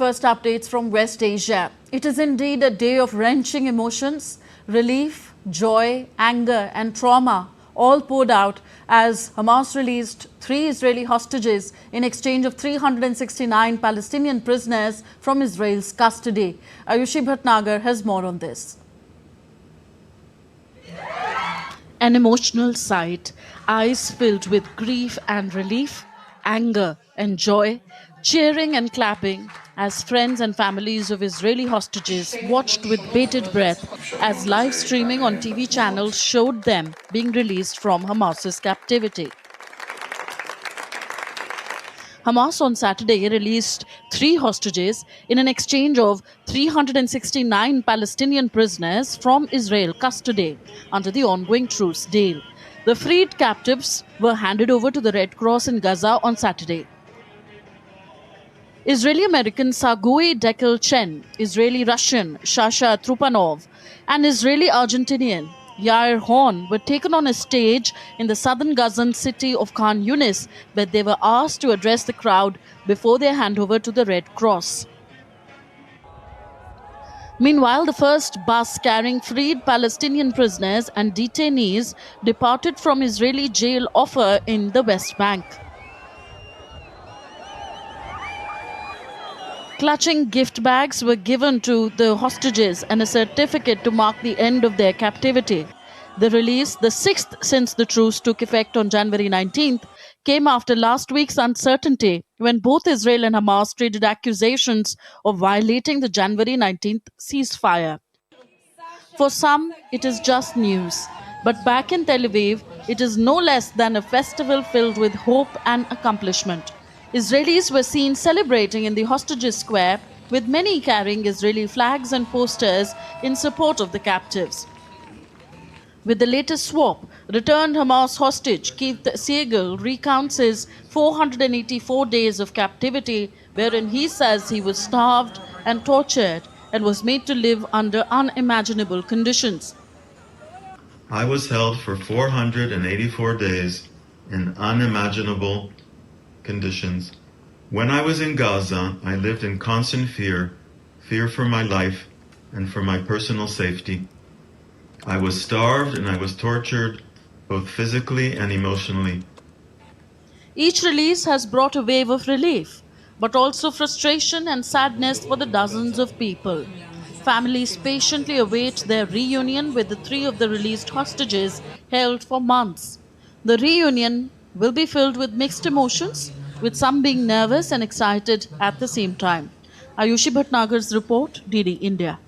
First updates from West Asia. It is indeed a day of wrenching emotions, relief, joy, anger and trauma all poured out as Hamas released 3 Israeli hostages in exchange of 369 Palestinian prisoners from Israel's custody. Ayushi Bhatnagar has more on this. An emotional sight, eyes filled with grief and relief, anger and joy, cheering and clapping as friends and families of Israeli hostages watched with bated breath as live streaming on TV channels showed them being released from Hamas's captivity. Hamas on Saturday released 3 hostages in an exchange of 369 Palestinian prisoners from Israel custody under the ongoing truce deal. The freed captives were handed over to the Red Cross in Gaza on Saturday. Israeli-American Sargoi Dekel-Chen, Israeli-Russian Shasha Trupanov, and Israeli-Argentinian Yair Horn were taken on a stage in the southern Gazan city of Khan Yunis, where they were asked to address the crowd before their handover to the Red Cross. Meanwhile, the first bus carrying freed Palestinian prisoners and detainees departed from Israeli jail Offer in the West Bank. Clutching gift bags were given to the hostages and a certificate to mark the end of their captivity. The release, the 6th since the truce took effect on January 19th, came after last week's uncertainty when both Israel and Hamas traded accusations of violating the January 19th ceasefire. For some, it is just news. But back in Tel Aviv, it is no less than a festival filled with hope and accomplishment. Israelis were seen celebrating in the hostages square, with many carrying Israeli flags and posters in support of the captives. With the latest swap, returned Hamas hostage Keith Siegel recounts his 484 days of captivity, wherein he says he was starved and tortured and was made to live under unimaginable conditions. I was held for 484 days in unimaginable conditions. When I was in Gaza, I lived in constant fear for my life and for my personal safety. I was starved and I was tortured, both physically and emotionally. Each release has brought a wave of relief, but also frustration and sadness for the dozens of people. Families patiently await their reunion with the 3 of the released hostages held for months. The reunion will be filled with mixed emotions, with some being nervous and excited at the same time. Ayushi Bhatnagar's report, DD India.